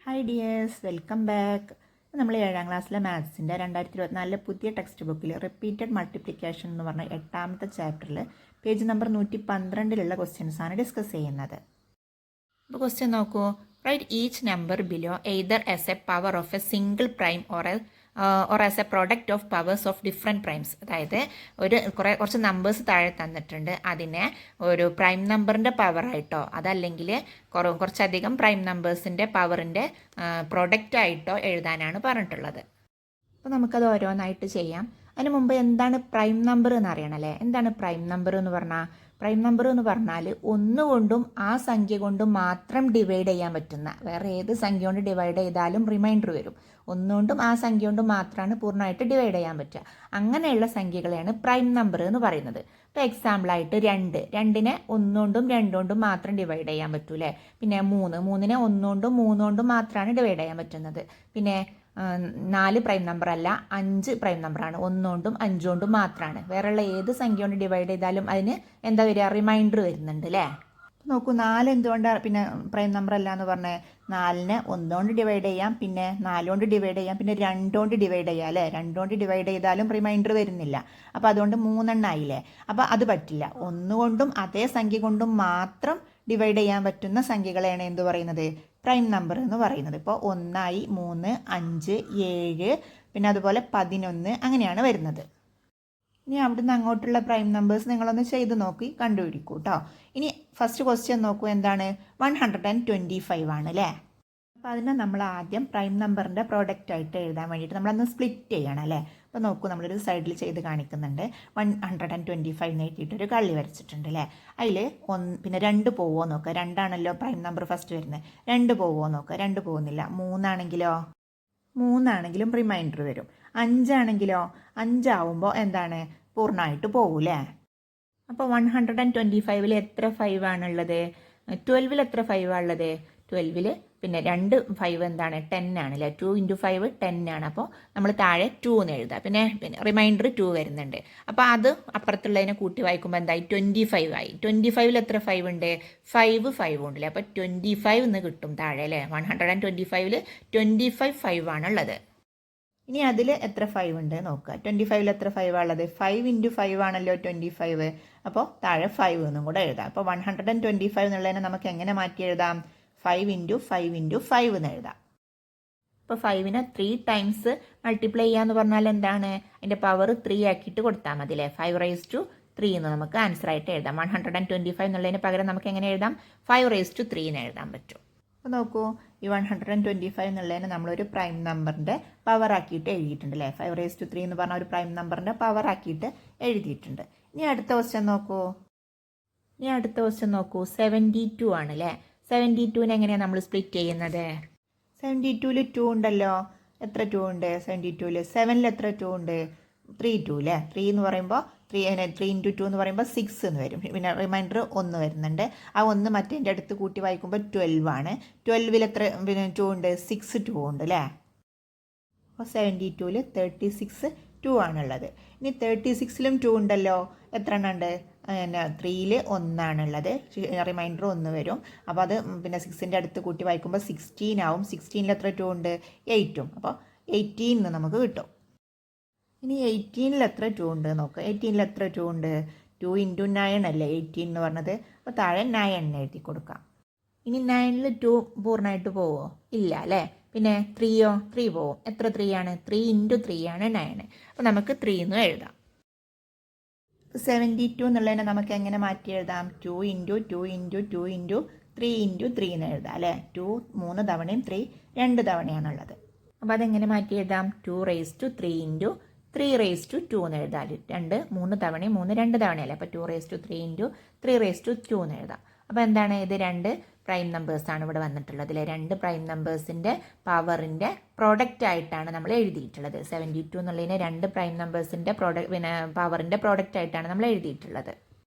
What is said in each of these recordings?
Hi dears, welcome back. നമ്മൾ 7ാം ക്ലാസ്സിലെ മാത്സിൻ്റെ 2024 പുതിയ ടെക്സ്റ്റ് ബുക്കിൽ റിപ്പീറ്റഡ് മൾട്ടിപ്ലിക്കേഷൻ എന്ന് പറഞ്ഞ 8ാമത്തെ ചാപ്റ്ററിൽ പേജ് നമ്പർ 112 ക്വസ്റ്റ്യൻസാണ് ഡിസ്കസ് ചെയ്യുന്നത്. അപ്പോൾ ക്വസ്റ്റ്യൻ നോക്കൂ. Write each number below either as a power of a single prime or as a product of powers of different primes. അതായത് കുറച്ച് നമ്പേഴ്സ് താഴെ തന്നിട്ടുണ്ട്, അതിനെ ഒരു പ്രൈം നമ്പറിൻ്റെ പവറായിട്ടോ അതല്ലെങ്കിൽ കുറച്ചധികം പ്രൈം നമ്പേഴ്സിൻ്റെ പവറിൻ്റെ പ്രൊഡക്റ്റായിട്ടോ എഴുതാനാണ് പറഞ്ഞിട്ടുള്ളത്. അപ്പോൾ നമുക്കത് ഓരോന്നായിട്ട് ചെയ്യാം. അതിന് മുമ്പ് എന്താണ് പ്രൈം നമ്പർ എന്ന് അറിയണമല്ലേ? എന്താണ് പ്രൈം നമ്പർ എന്ന് പറഞ്ഞാൽ? പ്രൈം നമ്പർ എന്ന് പറഞ്ഞാൽ ഒന്നുകൊണ്ടും ആ സംഖ്യ കൊണ്ടും മാത്രം ഡിവൈഡ് ചെയ്യാൻ പറ്റുന്ന, വേറെ ഏത് സംഖ്യ കൊണ്ട് ഡിവൈഡ് ചെയ്താലും റിമൈൻഡർ വരും. ഒന്നുകൊണ്ടും ആ സംഖ്യ കൊണ്ട് മാത്രമാണ് പൂർണ്ണമായിട്ട് ഡിവൈഡ് ചെയ്യാൻ പറ്റുക. അങ്ങനെയുള്ള സംഖ്യകളെയാണ് പ്രൈം നമ്പർ എന്ന് പറയുന്നത്. ഇപ്പോൾ എക്സാമ്പിളായിട്ട് 2നെ ഒന്നുകൊണ്ടും 2 കൊണ്ടും മാത്രം ഡിവൈഡ് ചെയ്യാൻ പറ്റൂലേ. പിന്നെ 3നെ 1 കൊണ്ടും 3 കൊണ്ടും മാത്രമാണ് ഡിവൈഡ് ചെയ്യാൻ പറ്റുന്നത്. പിന്നെ 4 പ്രൈം നമ്പർ അല്ല, 5 പ്രൈം നമ്പറാണ്, 1 കൊണ്ടും 5 കൊണ്ടും മാത്രമാണ്. വേറെയുള്ള ഏത് സംഖ്യ കൊണ്ട് ഡിവൈഡ് ചെയ്താലും അതിന് എന്താ വരിക? റിമൈൻഡർ വരുന്നുണ്ട് അല്ലേ. നോക്കൂ, 4 എന്തുകൊണ്ടാണ് പിന്നെ പ്രൈം നമ്പർ അല്ല എന്ന് പറഞ്ഞത്? 4നെ 1 കൊണ്ട് ഡിവൈഡ് ചെയ്യാം, പിന്നെ 4 കൊണ്ട് ഡിവൈഡ് ചെയ്യാം, പിന്നെ 2 കൊണ്ട് ഡിവൈഡ് ചെയ്യാം അല്ലേ. 2 കൊണ്ട് ഡിവൈഡ് ചെയ്താലും റിമൈൻഡർ വരുന്നില്ല. അപ്പോൾ അതുകൊണ്ട് 3 ആയില്ലേ. അപ്പോൾ അത് പറ്റില്ല. 1 കൊണ്ടും അതേ സംഖ്യ കൊണ്ടും മാത്രം ഡിവൈഡ് ചെയ്യാൻ പറ്റുന്ന സംഖ്യകളെയാണ് എന്ത് പറയുന്നത്? പ്രൈം നമ്പർ എന്ന് പറയുന്നത്. ഇപ്പോൾ 1, 3, 5, 7, പിന്നെ അതുപോലെ 11 അങ്ങനെയാണ് വരുന്നത്. ഇനി അവിടുന്ന് അങ്ങോട്ടുള്ള പ്രൈം നമ്പേഴ്സ് നിങ്ങളൊന്ന് ചെയ്ത് നോക്കി കണ്ടുപിടിക്കൂ കേട്ടോ. ഇനി ഫസ്റ്റ് ക്വസ്റ്റ്യൻ നോക്കൂ, എന്താണ്? 125 ആണ് അല്ലേ. അപ്പോൾ അതിനെ നമ്മൾ ആദ്യം പ്രൈം നമ്പറിൻ്റെ പ്രോഡക്റ്റായിട്ട് എഴുതാൻ വേണ്ടിയിട്ട് നമ്മളൊന്ന് സ്പ്ലിറ്റ് ചെയ്യണം അല്ലേ. അപ്പോൾ നോക്കൂ, നമ്മളൊരു സൈഡിൽ ചെയ്ത് കാണിക്കുന്നുണ്ട്. 125 എഴുതിയിട്ടൊരു കള്ളി വരച്ചിട്ടുണ്ട് അല്ലേ. അതിൽ പിന്നെ 2 പോവോ നോക്കുക. 2ആണല്ലോ പ്രൈം നമ്പർ ഫസ്റ്റ് വരുന്നത്. 2 പോവോ നോക്കുക. 2 പോകുന്നില്ല. 3 ആണെങ്കിലും റിമൈൻഡർ വരും. 5 ആണെങ്കിലോ? 5 ആവുമ്പോൾ എന്താണ്? പൂർണ്ണമായിട്ട് പോകൂലേ. അപ്പോൾ 125ൽ എത്ര 5 ആണുള്ളത്? 12ൽ എത്ര 5 ആണുള്ളത്? 12ൽ പിന്നെ 2 5 എന്താണ്? 10 ആണ് അല്ലേ. 2 × 5 10 ആണ്. അപ്പോൾ നമ്മൾ താഴെ 2 എന്ന് എഴുതാം. പിന്നെ റിമൈൻഡർ 2 വരുന്നുണ്ട്. അപ്പോൾ അത് അപ്പുറത്തുള്ളതിനെ കൂട്ടി വായിക്കുമ്പോൾ എന്തായി? 25 ആയി. 25ൽ എത്ര 5 ഉണ്ട്? 5 ഉണ്ടല്ലേ. അപ്പോൾ 25 എന്ന് കിട്ടും താഴെ അല്ലേ. 125ൽ 25 5 ആണുള്ളത്. ഇനി അതിൽ എത്ര 5 ഉണ്ട് നോക്കുക. 25ൽ എത്ര 5 ആണുള്ളത്? 5 × 5 ആണല്ലോ 25. അപ്പോൾ താഴെ 5 എന്നും കൂടെ എഴുതാം. അപ്പോൾ 125 എന്നുള്ളതിനെ നമുക്ക് എങ്ങനെ മാറ്റി എഴുതാം? 5 × 5 × 5 എന്ന് എഴുതാം. അപ്പോൾ 5നെ 3 ടൈംസ് മൾട്ടിപ്ലൈ ചെയ്യാന്ന് പറഞ്ഞാൽ എന്താണ്? അതിൻ്റെ പവർ 3 ആക്കിയിട്ട് കൊടുത്താൽ മതി അല്ലേ. 5⁻³ എന്ന് നമുക്ക് ആൻസർ ആയിട്ട് എഴുതാം. 125 എന്നുള്ളതിന് പകരം നമുക്ക് എങ്ങനെ എഴുതാം? 5⁻³ എന്ന് എഴുതാൻ പറ്റും. അപ്പോൾ നോക്കൂ, ഈ 125 എന്നുള്ളതിന് നമ്മളൊരു പ്രൈം നമ്പറിൻ്റെ പവർ ആക്കിയിട്ട് എഴുതിയിട്ടുണ്ട് അല്ലേ. 5⁻³ എന്ന് പറഞ്ഞ ഒരു പ്രൈം നമ്പറിൻ്റെ പവർ ആക്കിയിട്ട് എഴുതിയിട്ടുണ്ട്. ഇനി അടുത്ത ക്വസ്റ്റ്യൻ നോക്കൂ. 72 ആണ് അല്ലേ. 72നെ എങ്ങനെയാണ് നമ്മൾ സ്പ്ലിറ്റ് ചെയ്യുന്നത്? 72ൽ 2 ഉണ്ടല്ലോ. എത്ര 2 ഉണ്ട് 72ൽ? 7ൽ എത്ര 2 ഉണ്ട്? 3 അല്ലേ. 3 എന്ന് പറയുമ്പോൾ 3 × 2 എന്ന് പറയുമ്പോൾ 6 എന്ന് വരും. പിന്നെ റിമൈൻഡർ 1 വരുന്നുണ്ട്. ആ 1 മറ്റേൻ്റെ അടുത്ത് കൂട്ടി വായിക്കുമ്പോൾ 12 ആണ്. 12ൽ എത്ര പിന്നെ 2 ഉണ്ട്? 6 2 ഉണ്ട് അല്ലേ. അപ്പോൾ 72ൽ 36 2 ആണുള്ളത്. ഇനി 36ലും 2 ഉണ്ടല്ലോ. എത്ര എണ്ണം ഉണ്ട്? 3ൽ 1 ആണുള്ളത്. റിമൈൻഡർ 1 വരും. അപ്പോൾ അത് പിന്നെ 6ൻ്റെ അടുത്ത് കൂട്ടി വായിക്കുമ്പോൾ 16 ആവും. 16ൽ എത്ര 2 ഉണ്ട്? 8. അപ്പോൾ 18 എന്ന് നമുക്ക് കിട്ടും. ഇനി 18ൽ എത്ര 2 ഉണ്ട് നോക്കുക. 18ൽ എത്ര 2 ഉണ്ട്? 2 × 9 അല്ലേ 18 എന്ന് പറഞ്ഞത്. അപ്പോൾ താഴെ 9 എഴുതി കൊടുക്കാം. ഇനി 9ൽ 2 പൂർണ്ണമായിട്ട് പോവോ? ഇല്ല അല്ലേ. പിന്നെ 3യോ? 3 പോവും. എത്ര 3 ആണ്? 3 × 3 ആണ് 9. അപ്പോൾ നമുക്ക് 3 എന്ന് എഴുതാം. 72 എന്നുള്ളതിനെ നമുക്ക് എങ്ങനെ മാറ്റി എഴുതാം? 2 × 2 × 2 × 3 × 3 എന്ന് എഴുതാം അല്ലേ. 2 3 തവണയും 3 2 തവണയാണുള്ളത്. അപ്പോൾ അതെങ്ങനെ മാറ്റി എഴുതാം? 2⁻³ × 3⁻² എന്ന് എഴുതാം. 2 3 തവണയും 3 2 തവണയല്ലേ. അപ്പോൾ 2⁻³ × 3⁻² എന്ന് എഴുതാം. അപ്പോൾ എന്താണ്? ഇത് 2 പ്രൈം നമ്പേഴ്സാണ് ഇവിടെ വന്നിട്ടുള്ളത് അല്ലേ. 2 പ്രൈം നമ്പേഴ്സിൻ്റെ പവറിൻ്റെ പ്രോഡക്റ്റ് ആയിട്ടാണ് നമ്മൾ എഴുതിയിട്ടുള്ളത്. 72 എന്നുള്ളതിനെ 2 പ്രൈം നമ്പേഴ്സിൻ്റെ പിന്നെ പവറിൻ്റെ പ്രോഡക്റ്റ് ആയിട്ടാണ് നമ്മൾ എഴുതിയിട്ടുള്ളത്.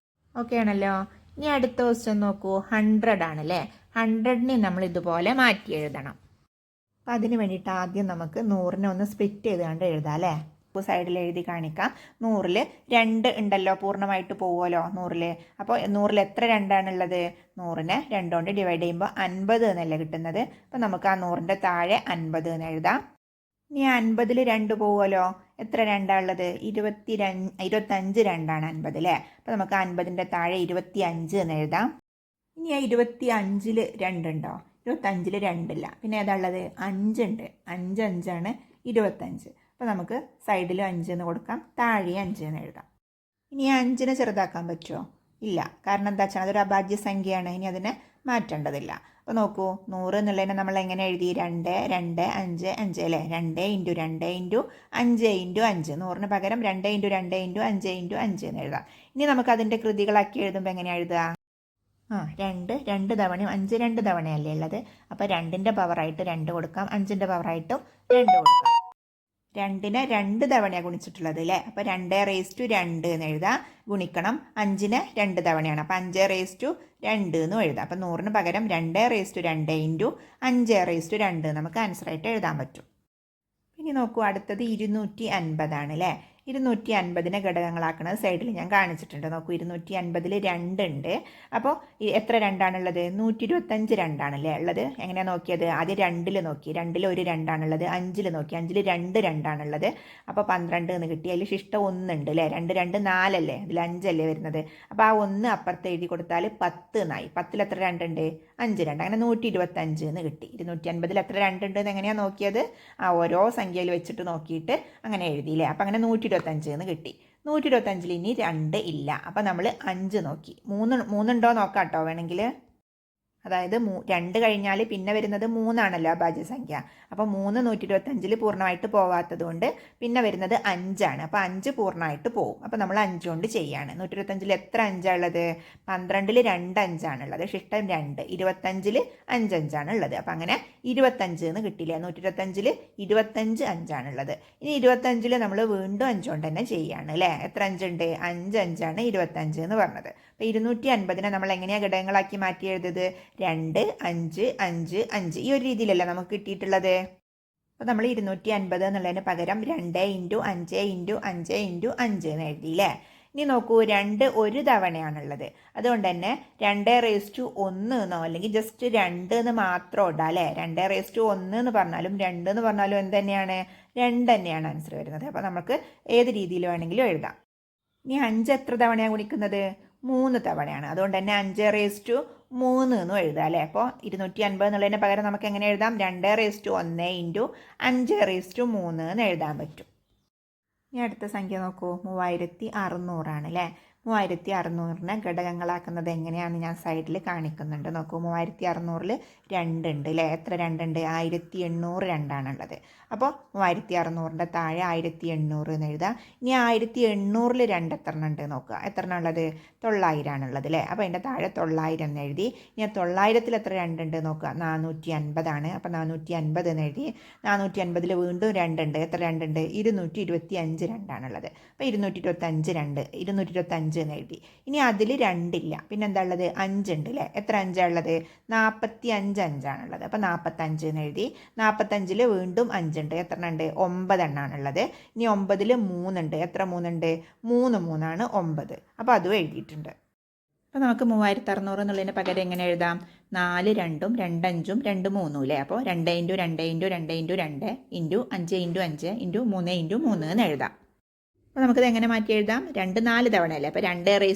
ഓക്കെ ആണല്ലോ. ഇനി അടുത്ത ക്വസ്റ്റ്യൻ നോക്കൂ. 100 ആണ് അല്ലേ. 100നെ നമ്മൾ ഇതുപോലെ മാറ്റി എഴുതണം. അപ്പം അതിന് വേണ്ടിയിട്ട് ആദ്യം നമുക്ക് 100നെ ഒന്ന് സ്പ്ലിറ്റ് ചെയ്ത് കണ്ട് എഴുതാം അല്ലേ. നോക്കൂ സൈഡിൽ എഴുതി കാണിക്കാം. 100-ൽ 2 ഉണ്ടല്ലോ, പൂർണ്ണമായിട്ട് പോവുമല്ലോ 100-ൽ. അപ്പോൾ 100-ൽ എത്ര രണ്ടാണുള്ളത്? 100-നെ 2 കൊണ്ട് ഡിവൈഡ് ചെയ്യുമ്പോൾ 50 എന്നല്ലേ കിട്ടുന്നത്. അപ്പോൾ നമുക്ക് ആ 100-ന്റെ താഴെ 50 എന്ന് എഴുതാം. ഇനി 50-ൽ 2 പോവുമല്ലോ, എത്ര രണ്ടാണുള്ളത്? 25 രണ്ടാണ് 50 അല്ലേ. അപ്പോൾ നമുക്ക് 50-ന്റെ താഴെ 25 എന്ന് എഴുതാം. ഇനി ആ 25-ൽ 2 ഉണ്ടോ? 25-ൽ 2 ഇല്ല. പിന്നെ ഏതാ ഉള്ളത്? 5 ഉണ്ട്. 5 5 25. അപ്പോൾ നമുക്ക് സൈഡിൽ 5 എന്ന് കൊടുക്കാം, താഴെ 5 എന്ന് എഴുതാം. ഇനി 5-നെ ചെറുതാക്കാൻ പറ്റുമോ? ഇല്ല. കാരണം എന്താ വെച്ചാൽ അതൊരു അഭാജ്യ സംഖ്യയാണ്. ഇനി അതിനെ മാറ്റേണ്ടതില്ല. അപ്പോൾ നോക്കൂ, 100 എന്നുള്ളതിനെ നമ്മൾ എങ്ങനെ എഴുതി? 2 2 5 5 അല്ലേ. 2 × 2 × 5 × 5. 100-ന് പകരം 2 × 2 × 5 × 5 എന്ന് എഴുതാം. ഇനി നമുക്ക് അതിൻ്റെ കൃതികളാക്കി എഴുതുമ്പോൾ എങ്ങനെയാണ് എഴുതുക? 2 തവണയും 5 2 തവണയല്ലേ ഉള്ളത്. അപ്പോൾ 2-ന്റെ പവറായിട്ട് 2 കൊടുക്കാം, 5-ന്റെ പവറായിട്ടും 2 കൊടുക്കാം. 2-നെ 2 തവണയാണ് ഗുണിച്ചിട്ടുള്ളത് അല്ലേ. അപ്പോൾ 2 എന്ന് എഴുതാം. ഗുണിക്കണം 5-നെ 2 തവണയാണ്. അപ്പോൾ 5 എന്ന് എഴുതാം. അപ്പോൾ 100-ന് പകരം 2 × 5 നമുക്ക് ആൻസറായിട്ട് എഴുതാൻ പറ്റും. ഇനി നോക്കൂ, അടുത്തത് 250 ആണ് അല്ലേ. 250-നെ ഘടകങ്ങളാക്കുന്നത് സൈഡിൽ ഞാൻ കാണിച്ചിട്ടുണ്ട്. നോക്കൂ, 250-ൽ 2 ഉണ്ട്. അപ്പോൾ എത്ര രണ്ടാണുള്ളത്? 125 രണ്ടാണല്ലേ ഉള്ളത്. എങ്ങനെയാണ് നോക്കിയത്? ആദ്യം 2-ൽ നോക്കി, 2-ൽ ഒരു രണ്ടാണുള്ളത്. 5-ൽ നോക്കി, 5-ൽ 2 രണ്ടാണുള്ളത്. അപ്പോൾ 12 എന്ന് കിട്ടി. അതിൽ ശിഷ്ടം 1 ഉണ്ട് അല്ലേ. 2 2 4 അല്ലേ, അതിൽ 5 അല്ലേ വരുന്നത്. അപ്പോൾ ആ 1 അപ്പുറത്ത് എഴുതി കൊടുത്താൽ 10 എന്നായി. 10-ൽ എത്ര 2 ഉണ്ട്? 5 2. അങ്ങനെ 125 എന്ന് കിട്ടി. 250-ൽ എത്ര 2 ഉണ്ട് എന്ന് എങ്ങനെയാണ് നോക്കിയത്? ഓരോ സംഖ്യയിൽ വെച്ചിട്ട് നോക്കിയിട്ട് അങ്ങനെ എഴുതിയില്ലേ. അപ്പോൾ അങ്ങനെ 125 എന്ന് കിട്ടി. 125-ൽ ഇനി 2 ഇല്ല. അപ്പം നമ്മൾ 5 നോക്കി. 3 ഉണ്ടോ നോക്കാം കേട്ടോ വേണമെങ്കിൽ. അതായത് 2 കഴിഞ്ഞാൽ പിന്നെ വരുന്നത് 3 ആണല്ലോ അഭാജ്യസംഖ്യ. അപ്പോൾ 3 125-ൽ പൂർണ്ണമായിട്ട് പോവാത്തത് കൊണ്ട് പിന്നെ വരുന്നത് 5 ആണ്. അപ്പോൾ 5 പൂർണ്ണമായിട്ട് പോവും. അപ്പോൾ നമ്മൾ 5 കൊണ്ട് ചെയ്യാണ്. 125-ൽ എത്ര 5 ഉള്ളത്? 12-ൽ 2 5 ആണുള്ളത്. ശിഷ്ടം 2. 25-ൽ 5 5 ആണുള്ളത്. അപ്പോൾ അങ്ങനെ 25 എന്ന് കിട്ടില്ല. 125-ൽ 25 5 ആണുള്ളത്. ഇനി 25-ൽ നമ്മൾ വീണ്ടും 5 കൊണ്ട് തന്നെ ചെയ്യാണ് അല്ലേ. എത്ര 5 ഉണ്ട്? 5 5 ആണ് 25 എന്ന് പറഞ്ഞത്. അപ്പോൾ 250-നെ നമ്മൾ എങ്ങനെയാണ് ഘടകങ്ങളാക്കി മാറ്റി എഴുതിയത്? 2 5 5 5 ഈ ഒരു രീതിയിലല്ല നമുക്ക് കിട്ടിയിട്ടുള്ളത്. അപ്പോൾ നമ്മൾ 250 എന്നുള്ളതിന് പകരം 2 × 5 × 5 × 5 എന്ന് എഴുതിയില്ലേ. ഇനി നോക്കൂ, 2 ഒരു തവണയാണുള്ളത്. അതുകൊണ്ട് തന്നെ 2 എന്നോ അല്ലെങ്കിൽ ജസ്റ്റ് 2 എന്ന് മാത്രം ഇടാം അല്ലേ. 2 എന്ന് പറഞ്ഞാലും 2 എന്ന് പറഞ്ഞാലും എന്ത് തന്നെയാണ്? 2 തന്നെയാണ് ആൻസർ വരുന്നത്. അപ്പോൾ നമുക്ക് ഏത് രീതിയിൽ വേണമെങ്കിലും എഴുതാം. ഇനി 5 എത്ര തവണയാണ് ഗുണിക്കുന്നത്? 3 തവണയാണ്. അതുകൊണ്ട് തന്നെ 5 എന്നും എഴുതാം അല്ലേ. അപ്പോൾ 250 എന്നുള്ളതിന് പകരം നമുക്ക് എങ്ങനെ എഴുതാം? 2 1 × 5 എന്ന് എഴുതാൻ പറ്റും. ഇനി അടുത്ത സംഖ്യ നോക്കൂ, 3600 ആണ് അല്ലേ. 3600-നെ ഘടകങ്ങളാക്കുന്നത് എങ്ങനെയാണെന്ന് ഞാൻ സൈഡിൽ കാണിക്കുന്നുണ്ട്. നോക്കൂ, 3600-ൽ 2 ഉണ്ട് അല്ലേ. എത്ര 2 ഉണ്ട്? 1800 രണ്ടാണുള്ളത്. അപ്പോൾ 3600-ന്റെ താഴെ 1800 എന്ന് എഴുതാം. ഇനി 1800-ൽ 2 എത്ര ഉണ്ട് നോക്കുക. എത്ര ഉള്ളത്? 900 ആണുള്ളത് അല്ലേ. അപ്പോൾ അതിൻ്റെ താഴെ 900 എന്ന് എഴുതി. ഇനി 900-ൽ എത്ര 2 ഉണ്ട് നോക്കുക. 450 ആണ്. അപ്പോൾ 450 എന്ന് എഴുതി. 450-ൽ വീണ്ടും 2 ഉണ്ട്. എത്ര 2 ഉണ്ട്? 225 രണ്ടാണുള്ളത്. അപ്പോൾ 225 എന്ന് എഴുതി. ഇനി അതിൽ 2 ഇല്ല. പിന്നെ എന്താ ഉള്ളത്? 5 ഉണ്ട് അല്ലേ. എത്ര 5 ഉള്ളത്? 45 5ആണുള്ളത്. അപ്പോൾ 45 എന്ന് എഴുതി. 45-ൽ വീണ്ടും 5 ഉണ്ട്. എത്ര ഉണ്ട്? 9 എണ്ണാണുള്ളത്. ഇനി 9-ൽ 3 ഉണ്ട്. എത്ര 3 ഉണ്ട്? 3 3 ആണ് 9. അപ്പോൾ അതും എഴുതിയിട്ടുണ്ട്. അപ്പോൾ നമുക്ക് 3600 എന്നുള്ളതിന് പകരം എങ്ങനെ എഴുതാം? 4 2 2 5 2 3 അല്ലേ. അപ്പോൾ 2 × 2 × 2 × 2 × 5 × 5 × 3 × 3 എന്ന് എഴുതാം. അപ്പോൾ നമുക്കത് എങ്ങനെ മാറ്റി എഴുതാം? 2 4 തവണയല്ലേ. അപ്പോൾ 2 4 ×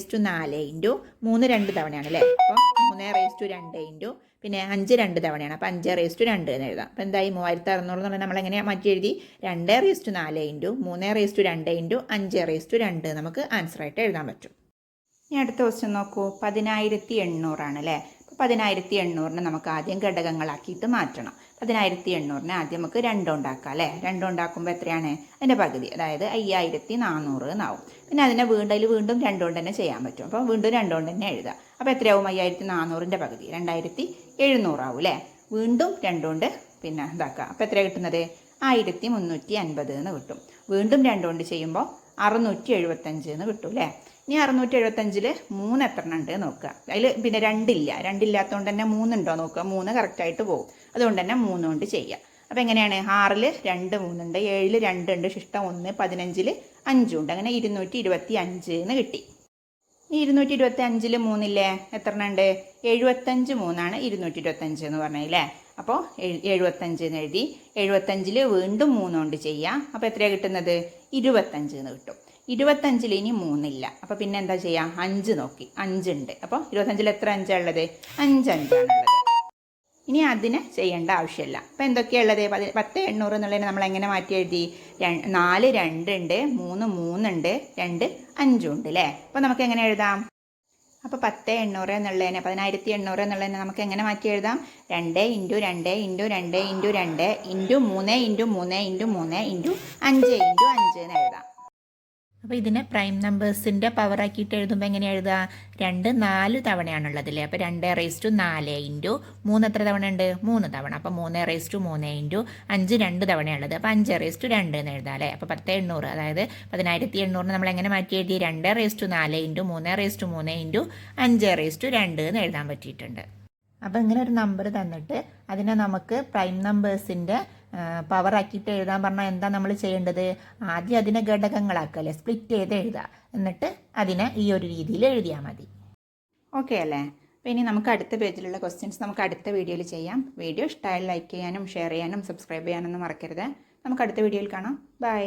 3 2 തവണയാണ് അല്ലേ. അപ്പോൾ 3 2 പിന്നെ 5 2 തവണയാണ്. അപ്പോൾ 5 2 എന്ന് എഴുതാം. അപ്പോൾ എന്തായി? 3600 എന്നുള്ളത് നമ്മൾ എങ്ങനെ മാറ്റി എഴുതി? 2 4 × 3 2 × 5 2 നമുക്ക് ആൻസറായിട്ട് എഴുതാൻ പറ്റും. ഇനി അടുത്ത ക്വസ്റ്റ്യൻ നോക്കൂ, 10800 ആണ് അല്ലേ. അപ്പോൾ 10800-നെ നമുക്ക് ആദ്യം ഘടകങ്ങളാക്കിയിട്ട് മാറ്റണം. 10800-നെ ആദ്യം നമുക്ക് 2 ഉണ്ടാക്കാം അല്ലേ. 2 ഉണ്ടാക്കുമ്പോൾ എത്രയാണ്? അതിൻ്റെ പകുതി, അതായത് 5400 എന്നാവും. പിന്നെ അതിൽ വീണ്ടും 2 കൊണ്ട് തന്നെ ചെയ്യാൻ പറ്റും. അപ്പോൾ വീണ്ടും 2 കൊണ്ട് തന്നെ എഴുതാം. അപ്പോൾ എത്രയാവും? 5400-ന്റെ പകുതി 2700 ആവും അല്ലേ. വീണ്ടും 2 കൊണ്ട് പിന്നെ ഇതാക്കുക. അപ്പോൾ എത്രയാണ് കിട്ടുന്നത്? 1350 എന്ന് കിട്ടും. വീണ്ടും 2 കൊണ്ട് ചെയ്യുമ്പോൾ 675 എന്ന് കിട്ടും അല്ലേ. ഇനി 675-ൽ 3 എത്ര ഉണ്ട് നോക്കുക. അതിൽ പിന്നെ 2 ഇല്ല. 2 ഇല്ലാത്തതുകൊണ്ട് തന്നെ 3 ഉണ്ടോ നോക്കുക. 3 കറക്റ്റായിട്ട് പോകും. അതുകൊണ്ട് തന്നെ 3 കൊണ്ട് ചെയ്യുക. അപ്പോൾ എങ്ങനെയാണ് 6-ൽ 2 3 ഉണ്ട്, 7-ൽ 2 ഉണ്ട്, ശിഷ്ടം 1, 15-ൽ 5 ഉണ്ട്. അങ്ങനെ 225 എന്ന് കിട്ടി. ഈ 225-ൽ 3 ഇല്ലേ, എത്ര എണ്ണം ഉണ്ട്? 75 3 225 എന്ന് പറഞ്ഞല്ലേ. അപ്പോൾ 75 എന്ന് എഴുതി. 75-ൽ വീണ്ടും 3 കൊണ്ട് ചെയ്യാം. അപ്പോൾ എത്രയാണ് കിട്ടുന്നത്? 25 എന്ന് കിട്ടും. 25-ൽ ഇനി 3 ഇല്ല. അപ്പോൾ പിന്നെ എന്താ ചെയ്യുക? 5 നോക്കി, 5 ഉണ്ട്. അപ്പോൾ 25-ൽ എത്ര 5 ഉള്ളത്? 5 5ആണുള്ളത്. ഇനി അതിന് ചെയ്യേണ്ട ആവശ്യമില്ല. അപ്പോൾ എന്തൊക്കെയുള്ളത്? 10,800 എന്നുള്ളതിന് നമ്മൾ എങ്ങനെ മാറ്റി എഴുതി? 4 2 ഉണ്ട്, 3 3 ഉണ്ട്, 2 5 ഉണ്ട് അല്ലേ. അപ്പോൾ നമുക്ക് എങ്ങനെ എഴുതാം? അപ്പോൾ 10,800 എന്നുള്ളതിന് 10,800 എന്നുള്ളതിന് നമുക്ക് എങ്ങനെ മാറ്റി എഴുതാം? 2 × 2 × 2 × 2 × 3 × 3 × 3 × 5 × 5 എന്ന് എഴുതാം. അപ്പോൾ ഇതിനെ പ്രൈം നമ്പേഴ്സിൻ്റെ പവർ ആക്കിയിട്ട് എഴുതുമ്പോൾ എങ്ങനെ എഴുതുക? 2 4 തവണയാണുള്ളത് അല്ലേ. അപ്പോൾ 2⁴ ഇൻറ്റു 3 എത്ര തവണ ഉണ്ട്? 3 തവണ. അപ്പോൾ 3⁻3 ഇൻറ്റു 5 2 തവണയുള്ളത്. അപ്പോൾ 5⁻2 എന്ന് എഴുതാം അല്ലേ. അപ്പോൾ 10,800 അതായത് 10,800 നമ്മൾ എങ്ങനെ മാറ്റി എഴുതി? 2⁻4 ഇൻറ്റു 3⁻3 ഇൻറ്റു 5⁻2 എന്ന് എഴുതാൻ പറ്റിയിട്ടുണ്ട്. അപ്പോൾ ഇങ്ങനെ ഒരു നമ്പർ തന്നിട്ട് അതിനെ നമുക്ക് പ്രൈം നമ്പേഴ്സിൻ്റെ പവർ ആക്കിയിട്ട് എഴുതാൻ പറഞ്ഞാൽ എന്താ നമ്മൾ ചെയ്യേണ്ടത്? ആദ്യം അതിനെ ഘടകങ്ങളാക്കല്ലേ, സ്പ്ലിറ്റ് ചെയ്ത് എഴുതുക. എന്നിട്ട് അതിനെ ഈ ഒരു രീതിയിൽ എഴുതിയാൽ മതി. ഓക്കെ അല്ലേ? അപ്പോൾ ഇനി നമുക്ക് അടുത്ത പേജിലുള്ള ക്വസ്റ്റ്യൻസ് നമുക്ക് അടുത്ത വീഡിയോയിൽ ചെയ്യാം. വീഡിയോ ഇഷ്ടമായാൽ ലൈക്ക് ചെയ്യാനും ഷെയർ ചെയ്യാനും സബ്സ്ക്രൈബ് ചെയ്യാനൊന്നും മറക്കരുത്. നമുക്ക് അടുത്ത വീഡിയോയിൽ കാണാം. ബൈ.